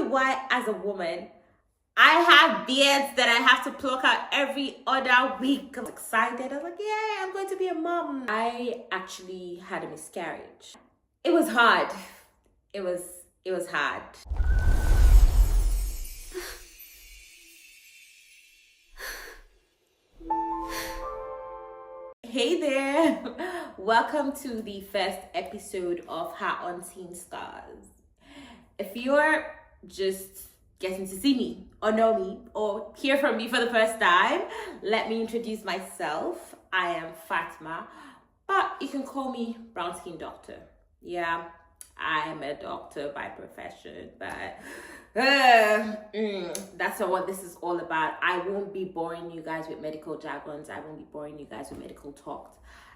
me why, as a woman, I have beards that I have to pluck out every other week. I was excited. I was like, yeah, I'm going to be a mom. I actually had a miscarriage. It was hard. It was hard. Hey there. Welcome to the first episode of Her Unseen Scars. If you're just getting to see me or know me or hear from me for the first time, let me introduce myself. I am Fatma, but you can call me Brown Skin Doctor. Yeah, I'm a doctor by profession, but that's not what this is all about. I won't be boring you guys with medical jargons. I won't be boring you guys with medical talks.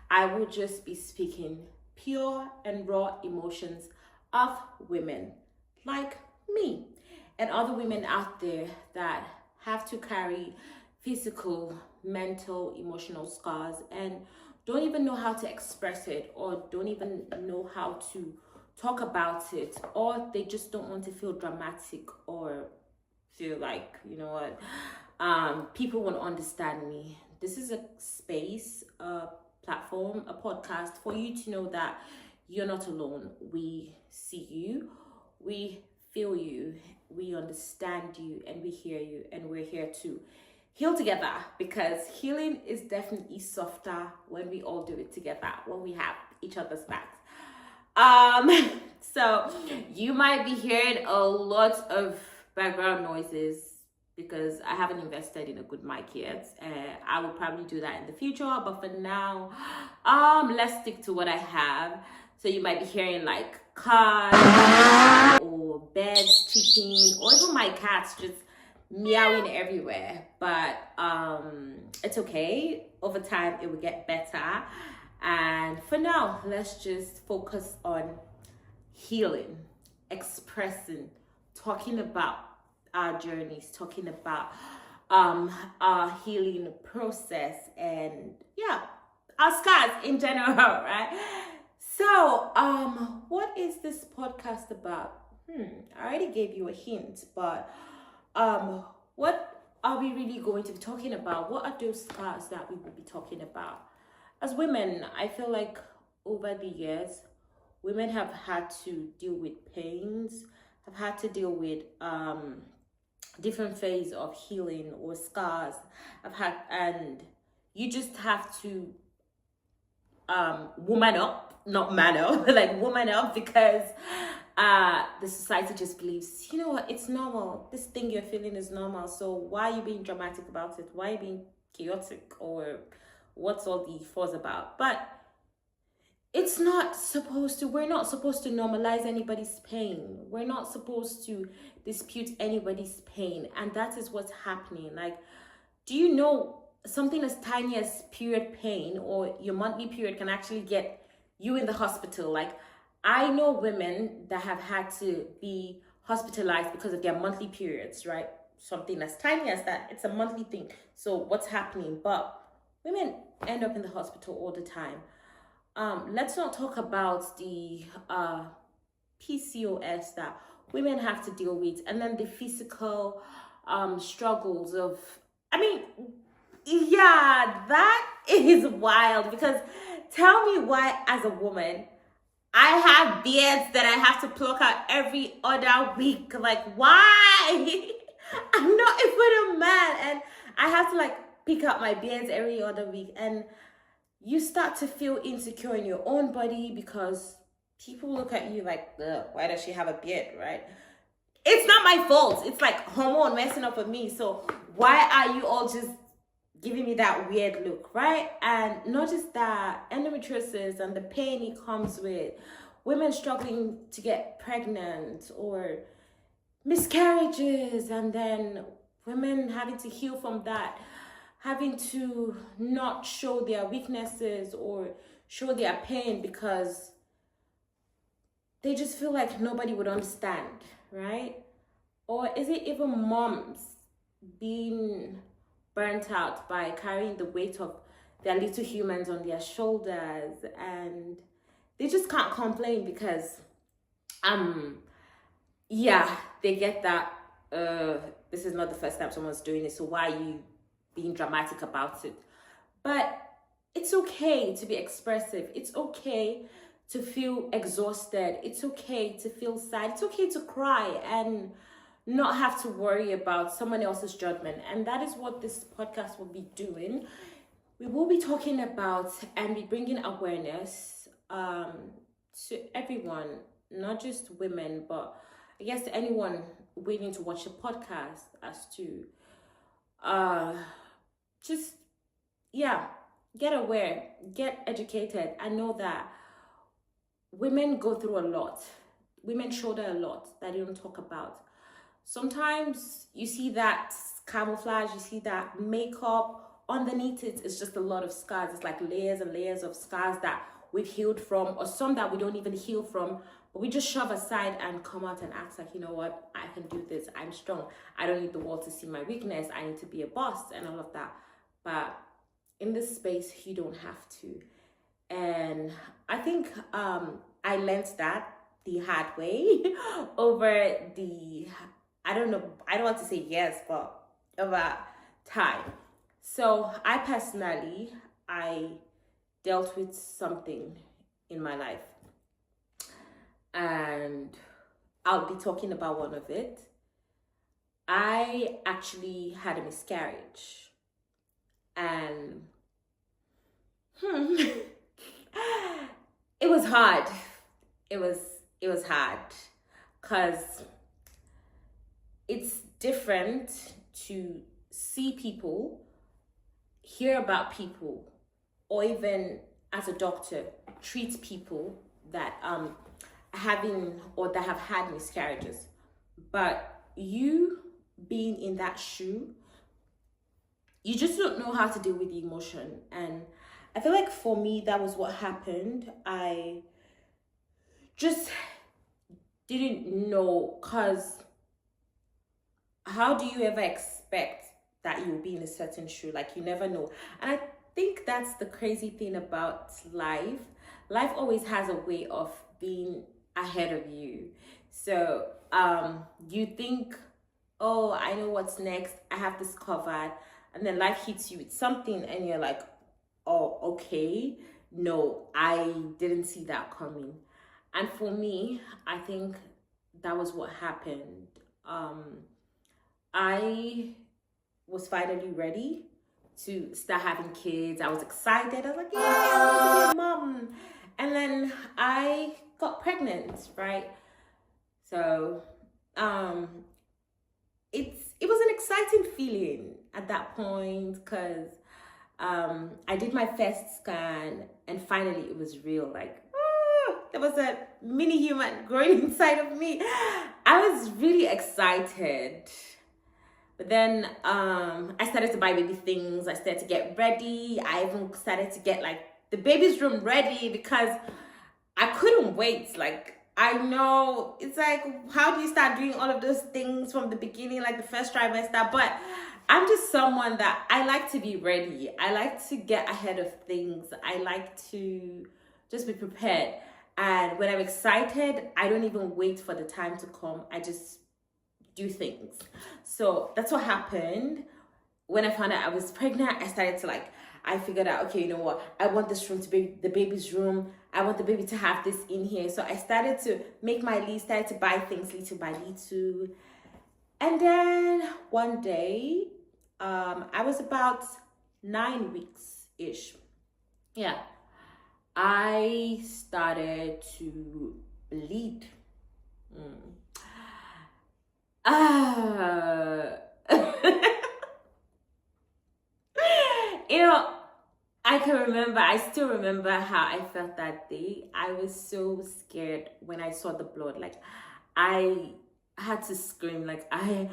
I will just be speaking pure and raw emotions of women like me and other women out there that have to carry physical, mental, emotional scars and don't even know how to express it, or don't even know how to talk about it, or they just don't want to feel dramatic or feel like, you know what, people won't understand me. This is a space, a platform, a podcast for you to know that you're not alone. We see you, we feel you, we understand you, and we hear you, and we're here to heal together, because healing is definitely softer when we all do it together, when we have each other's backs. So you might be hearing a lot of background noises because I haven't invested in a good mic yet. I will probably do that in the future, but for now, let's stick to what I have. So you might be hearing like cars or beds chipping, or even my cats just meowing everywhere. But it's okay. Over time, it will get better. And for now, let's just focus on healing, expressing, talking about our journeys, talking about our healing process, and yeah, our scars in general, right? So, what is this podcast about? I already gave you a hint, but what are we really going to be talking about? What are those scars that we will be talking about? As women, I feel like over the years, women have had to deal with pains, have had to deal with different phases of healing or scars. And you just have to woman up, not man up, like woman up, because the society just believes, you know what, it's normal. This thing you're feeling is normal. So why are you being dramatic about it? Why are you being chaotic, or what's all the fuss about? But it's not supposed to, we're not supposed to normalize anybody's pain. We're not supposed to dispute anybody's pain. And that is what's happening. Like, do you know something as tiny as period pain or your monthly period can actually get you in the hospital? Like, I know women that have had to be hospitalized because of their monthly periods, right? Something as tiny as that. It's a monthly thing. So what's happening? But women end up in the hospital all the time. Let's not talk about the PCOS that women have to deal with, and then the physical struggles of, I mean, yeah, that is wild, because tell me why, as a woman, I have beards that I have to pluck out every other week. Like, why? I'm not even a man, and I have to like pick out my beards every other week, and you start to feel insecure in your own body because people look at you like, why does she have a beard, right? It's not my fault. It's like hormone messing up with me. So why are you all just giving me that weird look, right? And not just that, endometriosis and the pain it comes with, women struggling to get pregnant, or miscarriages, and then women having to heal from that, having to not show their weaknesses or show their pain because they just feel like nobody would understand, right? Or is it even moms being burnt out by carrying the weight of their little humans on their shoulders, and they just can't complain because yeah, they get that this is not the first time someone's doing it, so why are you being dramatic about it? But it's okay to be expressive. It's okay to feel exhausted. It's okay to feel sad. It's okay to cry and not have to worry about someone else's judgment. And that is what this podcast will be doing. We will be talking about and be bringing awareness to everyone, not just women, but I guess to anyone waiting to watch the podcast, as to just, yeah, get aware, get educated. I know that women go through a lot. Women shoulder a lot that they don't talk about. Sometimes you see that camouflage, you see that makeup. Underneath it is just a lot of scars. It's like layers and layers of scars that we've healed from, or some that we don't even heal from, but we just shove aside and come out and act like, you know what, I can do this, I'm strong. I don't need the world to see my weakness. I need to be a boss and all of that. But in this space, you don't have to. And I think I learned that the hard way over the, I don't want to say yes, but over time. So I personally, I dealt with something in my life, and I'll be talking about one of it. I actually had a miscarriage, and it was hard. It was hard because it's different to see people, hear about people, or even as a doctor, treat people that having or that have had miscarriages. But you being in that shoe, you just don't know how to deal with the emotion. And I feel like for me, that was what happened. I just didn't know, because how do you ever expect that you'll be in a certain shoe? Like, you never know. And I think that's the crazy thing about life. Life always has a way of being ahead of you. So you think, oh, I know what's next, I have this covered, and then life hits you with something and you're like, oh, okay, no, I didn't see that coming. And for me, I think that was what happened. I was finally ready to start having kids. I was excited. I was like, yeah, I want to be a mom. And then I got pregnant, right? So it was an exciting feeling at that point, because I did my first scan and finally it was real. Like, there was a mini human growing inside of me. I was really excited. But then I started to buy baby things. I started to get ready. I even started to get like the baby's room ready, because I couldn't wait. Like, I know it's like, how do you start doing all of those things from the beginning, like the first trimester? But I'm just someone that I like to be ready. I like to get ahead of things. I like to just be prepared. And when I'm excited, I don't even wait for the time to come. I just do things. So that's what happened. When I found out I was pregnant, I started to I figured out, okay, you know what? I want this room to be the baby's room. I want the baby to have this in here. So I started to make my list, started to buy things little by little. And then one day, I was about 9 weeks-ish. Yeah. I started to bleed. You know, I still remember how I felt that day. I was so scared when I saw the blood. Like, I had to scream, like, I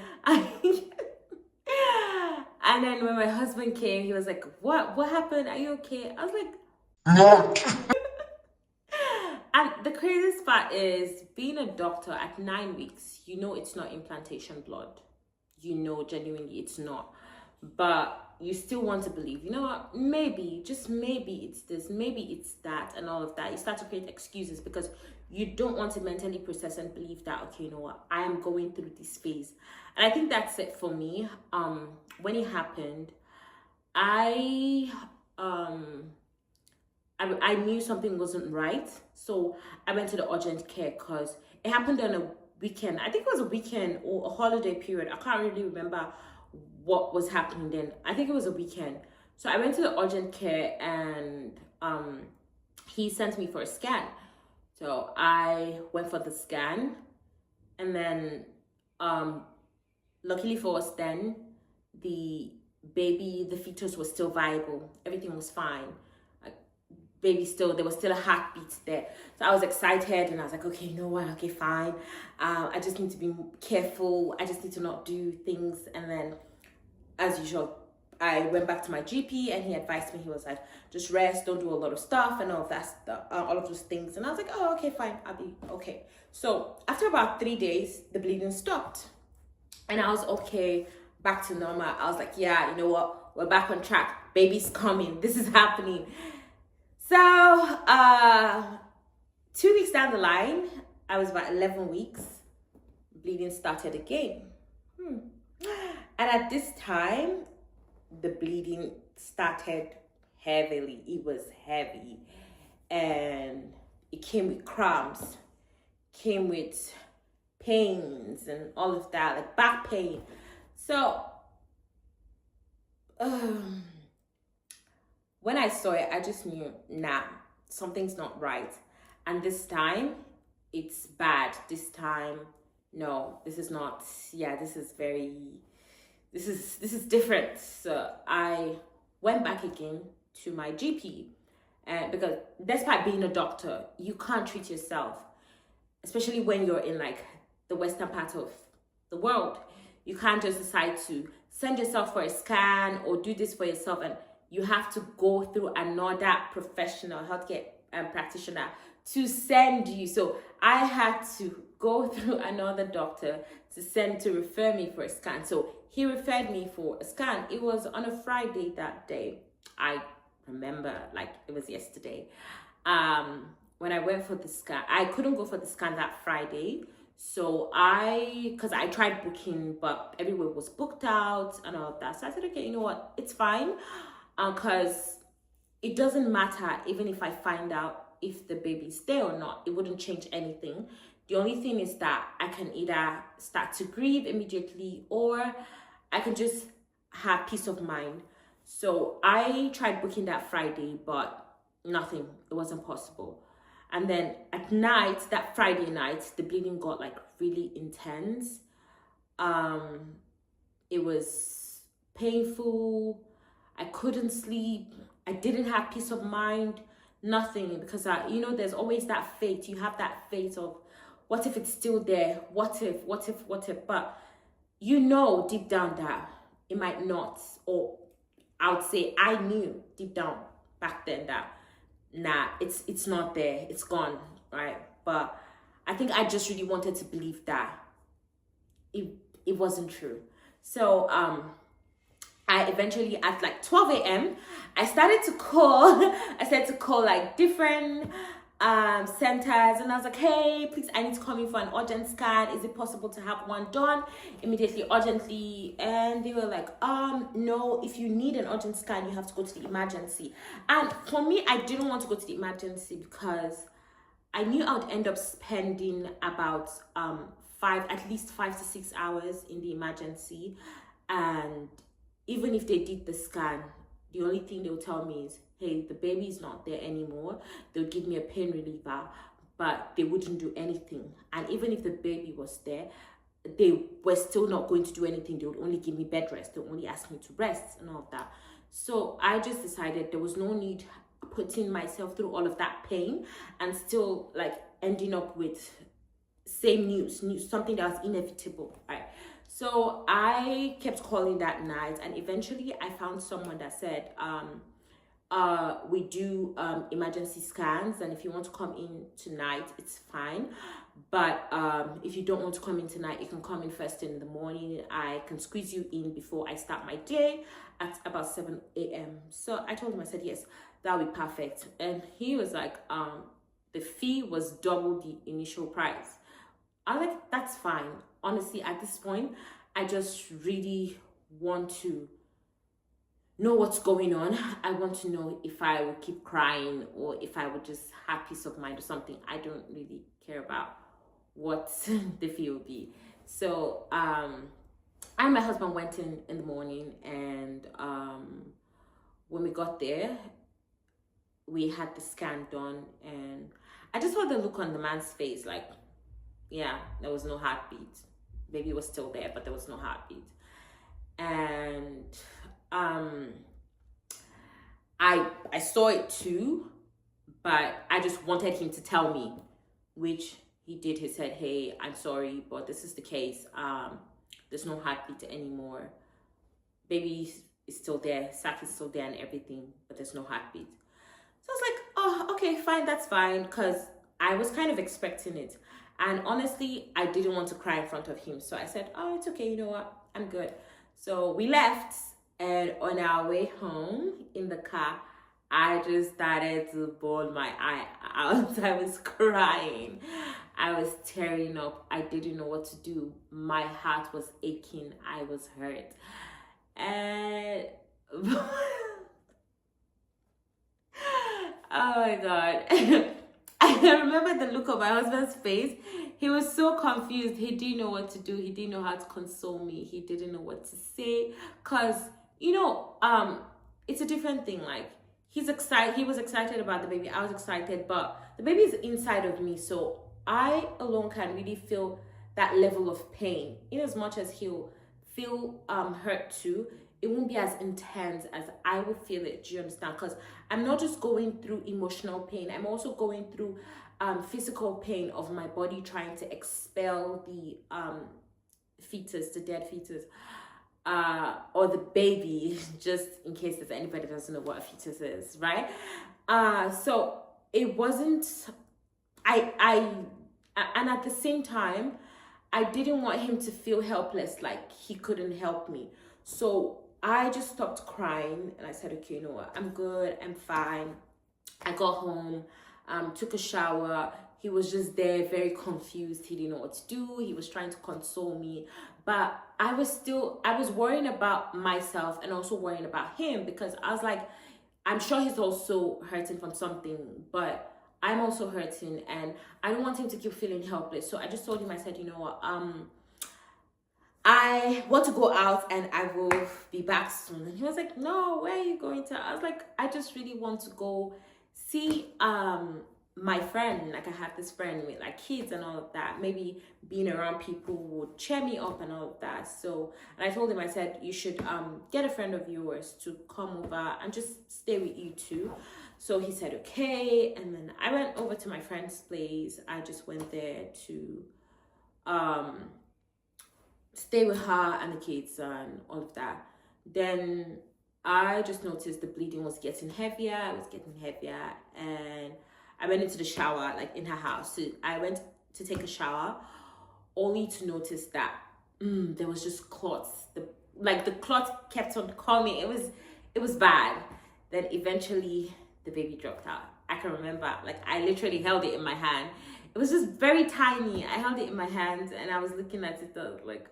and then when my husband came, he was like, what happened? Are you okay? I was like, no. And the craziest part is, being a doctor at 9 weeks, you know it's not implantation blood. You know, genuinely, it's not. but you still want to believe, you know what, maybe, just maybe it's this, maybe it's that, and all of that. You start to create excuses because you don't want to mentally process and believe that, okay, you know what, I am going through this phase. And I think that's it for me. When it happened, I I knew something wasn't right, so I went to the urgent care because it happened on a weekend. I think it was a weekend or a holiday period. I can't really remember what was happening then. I think it was a weekend. So I went to the urgent care, and he sent me for a scan. So I went for the scan, and then luckily for us then, the the fetus was still viable. Everything was fine. Baby still, there was still a heartbeat there. So I was excited, and I was like, okay, you know what, okay, fine. I just need to be careful. I just need to not do things. And then, as usual, I went back to my GP, and he advised me. He was like, just rest, don't do a lot of stuff, and all of that stuff, all of those things. And I was like, oh, okay, fine, I'll be okay. So after about 3 days, the bleeding stopped, and I was okay, back to normal. I was like, yeah, you know what, we're back on track. Baby's coming. This is happening. So 2 weeks down the line, I was about 11 weeks, bleeding started again. And at this time, the bleeding started heavily. It was heavy, and it came with cramps, came with pains and all of that, like back pain. So when I saw it, I just knew, nah, something's not right. And this time, it's bad. This time, no, this is not, yeah, this is different. So I went back again to my GP, because despite being a doctor, you can't treat yourself, especially when you're in like the western part of the world. You can't just decide to send yourself for a scan or do this for yourself, and you have to go through another professional healthcare practitioner to send you. So I had to go through another doctor to refer me for a scan. So he referred me for a scan. It was on a Friday that day. I remember like it was yesterday. When I went for the scan, I couldn't go for the scan that Friday. So because I tried booking, but everywhere was booked out and all of that. So I said, okay, you know what, it's fine. Because it doesn't matter even if I find out if the baby's there or not. It wouldn't change anything. The only thing is that I can either start to grieve immediately, or I can just have peace of mind. So I tried booking that Friday, but nothing. It wasn't possible. And then at night, that Friday night, the bleeding got like really intense. It was painful. I couldn't sleep. I didn't have peace of mind, nothing, because there's always that fate. You have that fate of, what if it's still there? What if? But deep down that it might not, or I would say I knew deep down back then that, nah, it's not there. It's gone, right? But I think I just really wanted to believe that it wasn't true. So, I eventually, at like 12 a.m., I started to call like different centers, and I was like, hey, please, I need to come in for an urgent scan. Is it possible to have one done immediately, urgently? And they were like, no, if you need an urgent scan, you have to go to the emergency. And for me, I didn't want to go to the emergency because I knew I would end up spending about at least 5 to 6 hours in the emergency. And even if they did the scan, the only thing they'll tell me is, hey, the baby is not there anymore. They'll give me a pain reliever, but they wouldn't do anything. And even if the baby was there, they were still not going to do anything. They would only give me bed rest. They would only ask me to rest and all of that. So I just decided there was no need putting myself through all of that pain and still like ending up with same news, something that was inevitable, right? So I kept calling that night, and eventually I found someone that said, we do emergency scans, and if you want to come in tonight, it's fine. But if you don't want to come in tonight, you can come in first thing in the morning. I can squeeze you in before I start my day at about 7 a.m. So I told him, I said, yes, that would be perfect. And he was like, the fee was double the initial price. I was like, that's fine. Honestly, at this point, I just really want to know what's going on. I want to know if I would keep crying or if I would just have peace of mind or something. I don't really care about what the fee will be. So I and my husband went in the morning, and when we got there, we had the scan done, and I just saw the look on the man's face, like, yeah, there was no heartbeat. Baby was still there, but there was no heartbeat. And I saw it too, but I just wanted him to tell me, which he did. He said, hey, I'm sorry, but this is the case. There's no heartbeat anymore. Baby is still there, sac is still there and everything, but there's no heartbeat. So I was like, oh, okay, fine, that's fine, because I was kind of expecting it. And honestly, I didn't want to cry in front of him. So I said, oh, it's okay, you know what, I'm good. So we left, and on our way home in the car, I just started to bawl my eye out. I was crying. I was tearing up. I didn't know what to do. My heart was aching. I was hurt. And oh my God. I remember the look of my husband's face. He was so confused. He didn't know what to do. He didn't know how to console me. He didn't know what to say. Cause, you know, it's a different thing. Like, he's excited. He was excited about the baby. I was excited, but the baby is inside of me. So I alone can really feel that level of pain. In as much as he'll feel hurt too, it won't be as intense as I will feel it. Do you understand? Because I'm not just going through emotional pain. I'm also going through physical pain of my body trying to expel the fetus, the dead fetus, or the baby, just in case if anybody doesn't know what a fetus is, right? So it wasn't, and at the same time, I didn't want him to feel helpless, like he couldn't help me. So I just stopped crying and I said, okay, you know what, I'm good, I'm fine. I got home, took a shower. He was just there, very confused. He didn't know what to do. He was trying to console me. But I was worrying about myself and also worrying about him, because I was like, I'm sure he's also hurting from something, but I'm also hurting and I don't want him to keep feeling helpless. So I just told him, I said, you know what, I want to go out and I will be back soon. And he was like, no, where are you going to? I was like, I just really want to go see my friend. Like, I have this friend with like kids and all of that. Maybe being around people would cheer me up and all of that. So, and I told him, I said, you should get a friend of yours to come over and just stay with you too. So he said, okay. And then I went over to my friend's place. I just went there to stay with her and the kids and all of that. Then I just noticed the bleeding was getting heavier. It was getting heavier, and I went into the shower, like in her house. So I went to take a shower, only to notice that there was just clots. The clot kept on coming. It was bad. Then eventually the baby dropped out. I can remember, like, I literally held it in my hand. It was just very tiny. I held it in my hands and I was looking at it. I was like,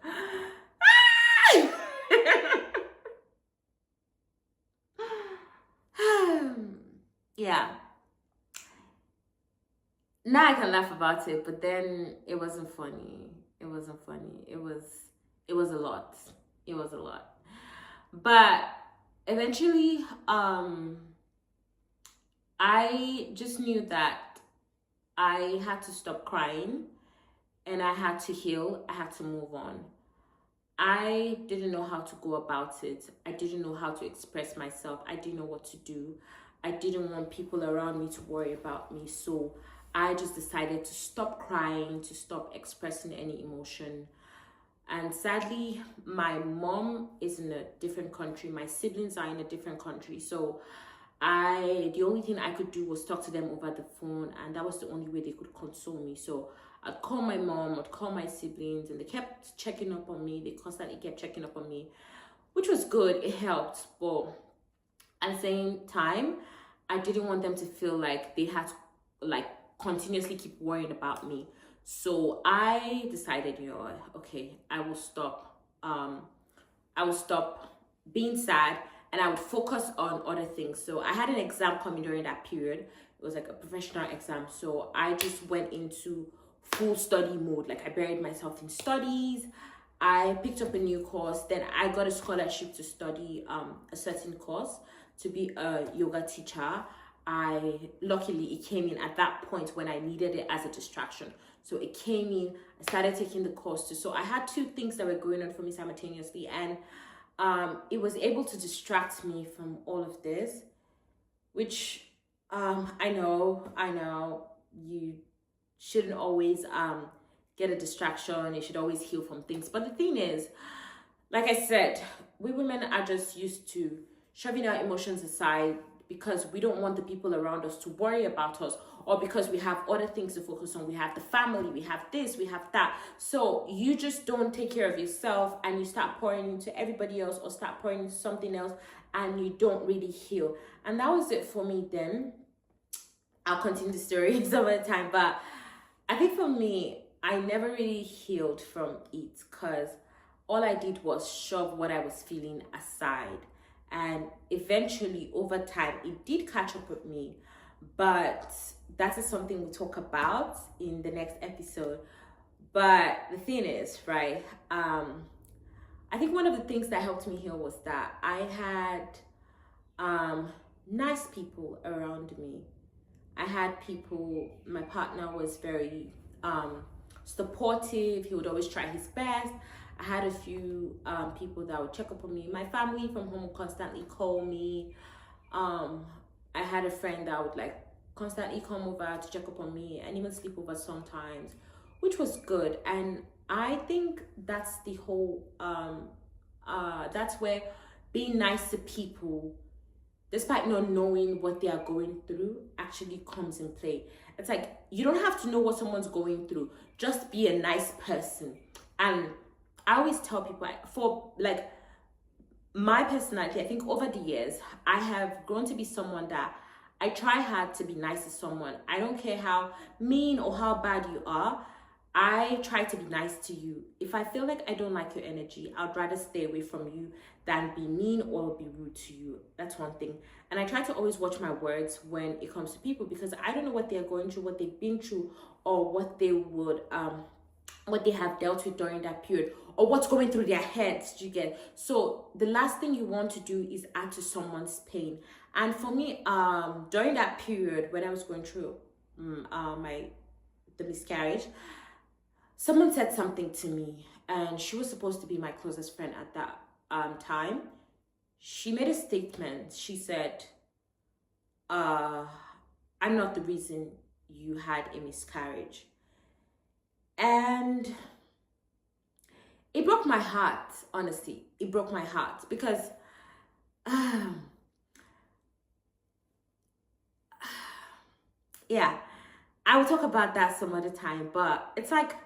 yeah. Now I can laugh about it, but then it wasn't funny. It wasn't funny. It was a lot. It was a lot. But eventually, I just knew that I had to stop crying and I had to heal. I had to move on. I didn't know how to go about it. I didn't know how to express myself. I didn't know what to do. I didn't want people around me to worry about me. So I just decided to stop crying, to stop expressing any emotion. And sadly, my mom is in a different country. My siblings are in a different country. So the only thing I could do was talk to them over the phone, and that was the only way they could console me. So I'd call my mom, I'd call my siblings, and they kept checking up on me. They constantly kept checking up on me, which was good. It helped. But at the same time, I didn't want them to feel like they had to like continuously keep worrying about me. So I decided, okay, I will stop being sad, and I would focus on other things. So I had an exam coming during that period. It was like a professional exam. So I just went into full study mode. Like I buried myself in studies. I picked up a new course. Then I got a scholarship to study a certain course to be a yoga teacher. Luckily it came in at that point when I needed it as a distraction. So it came in, I started taking the course too. So I had two things that were going on for me simultaneously, and it was able to distract me from all of this, which I know you shouldn't always get a distraction. You should always heal from things. But the thing is, like I said, we women are just used to shoving our emotions aside because we don't want the people around us to worry about us, or because we have other things to focus on. We have the family, we have this, we have that. So you just don't take care of yourself, and you start pouring into everybody else, or start pouring into something else, and you don't really heal. And that was it for me then. I'll continue the story some other time, but I think for me, I never really healed from it, because all I did was shove what I was feeling aside. And eventually, over time, it did catch up with me. But that is something we'll talk about in the next episode. But the thing is, right, I think one of the things that helped me heal was that I had nice people around me. I had people, my partner was very supportive. He would always try his best. I had a few people that would check up on me. My family from home would constantly call me. I had a friend that would like constantly come over to check up on me, and even sleep over sometimes, which was good. And I think that's the whole that's where being nice to people, despite not knowing what they are going through, actually comes in play. It's like, you don't have to know what someone's going through, just be a nice person. And I always tell people, for like my personality, I think over the years, I have grown to be someone that I try hard to be nice to someone. I don't care how mean or how bad you are. I try to be nice to you. If I feel like I don't like your energy, I'd rather stay away from you than be mean or be rude to you. That's one thing. And I try to always watch my words when it comes to people, because I don't know what they're going through, what they've been through, or what they would what they have dealt with during that period, or what's going through their heads. Do you get? So the last thing you want to do is add to someone's pain. And for me, during that period when I was going through the miscarriage, someone said something to me, and she was supposed to be my closest friend at that time. She made a statement. She said, I'm not the reason you had a miscarriage. And it broke my heart, honestly. It broke my heart, because yeah, I will talk about that some other time. But it's like,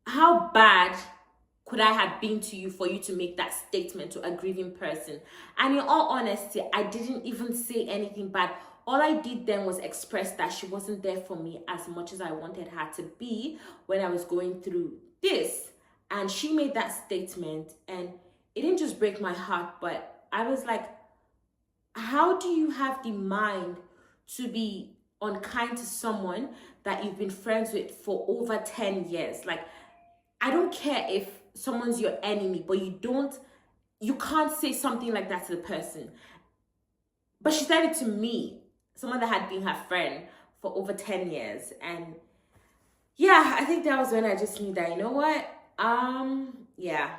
how bad could I have been to you for you to make that statement to a grieving person? And in all honesty, I didn't even say anything bad. All I did then was express that she wasn't there for me as much as I wanted her to be when I was going through this. And she made that statement, and it didn't just break my heart, but I was like, how do you have the mind to be unkind to someone that you've been friends with for over 10 years? Like, I don't care if someone's your enemy, but you can't say something like that to the person. But she said it to me, someone that had been her friend for over 10 years. And yeah, I think that was when I just knew that, you know what? Yeah,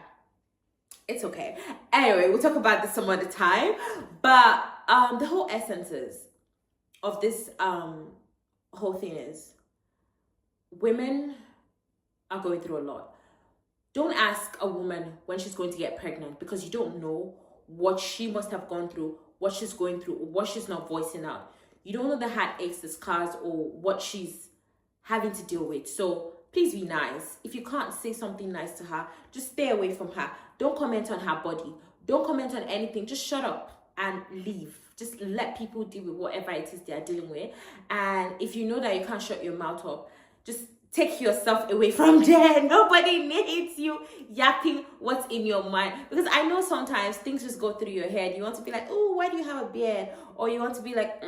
it's okay. Anyway, we'll talk about this some other time. But the whole essences of this whole thing is, women are going through a lot. Don't ask a woman when she's going to get pregnant, because you don't know what she must have gone through, what she's going through, or what she's not voicing out. You don't know the heartaches, the scars, or what she's having to deal with. So please be nice. If you can't say something nice to her, just stay away from her. Don't comment on her body. Don't comment on anything. Just shut up and leave. Just let people deal with whatever it is they are dealing with. And if you know that you can't shut your mouth up, just take yourself away from there. Nobody needs you yapping what's in your mind. Because I know sometimes things just go through your head. You want to be like, oh, why do you have a beard? Or you want to be like,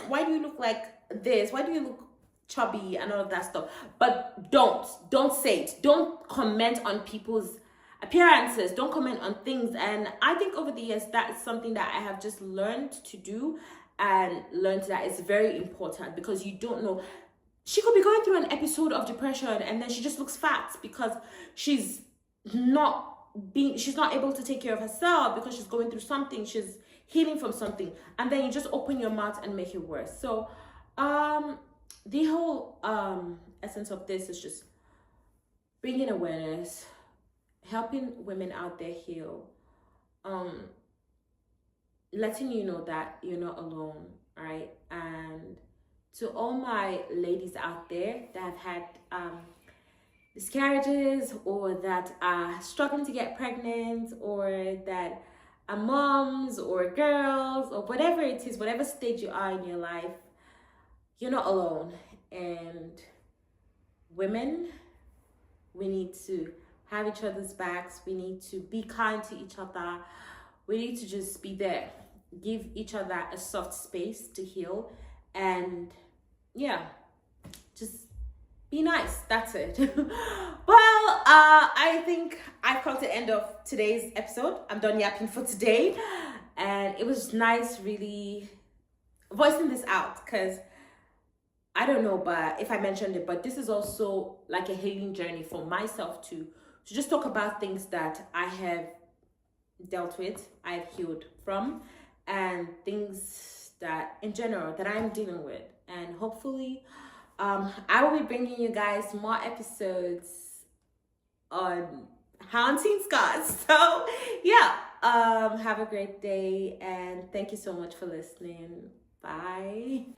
why do you look like this? Why do you look chubby and all of that stuff? But don't say it. Don't comment on people's appearances. Don't comment on things. And I think over the years, that is something that I have just learned to do, and learned that it's very important, because you don't know. She could be going through an episode of depression and then she just looks fat because she's not able to take care of herself, because she's going through something, she's healing from something, and then you just open your mouth and make it worse. So the whole essence of this is just bringing awareness, helping women out there heal, letting you know that you're not alone, right? And to all my ladies out there that have had miscarriages, or that are struggling to get pregnant, or that are moms or girls, or whatever it is, whatever stage you are in your life, you're not alone. And women, we need to have each other's backs. We need to be kind to each other. We need to just be there, give each other a soft space to heal, and yeah, just be nice. That's it. Well, I think I've come to the end of today's episode. I'm done yapping for today, and it was nice really voicing this out, because I don't know, but if I mentioned it, but this is also like a healing journey for myself too, to just talk about things that I have dealt with, I've healed from, and things that in general that I'm dealing with. And hopefully I will be bringing you guys more episodes on haunting scars. So yeah, have a great day, and thank you so much for listening. Bye.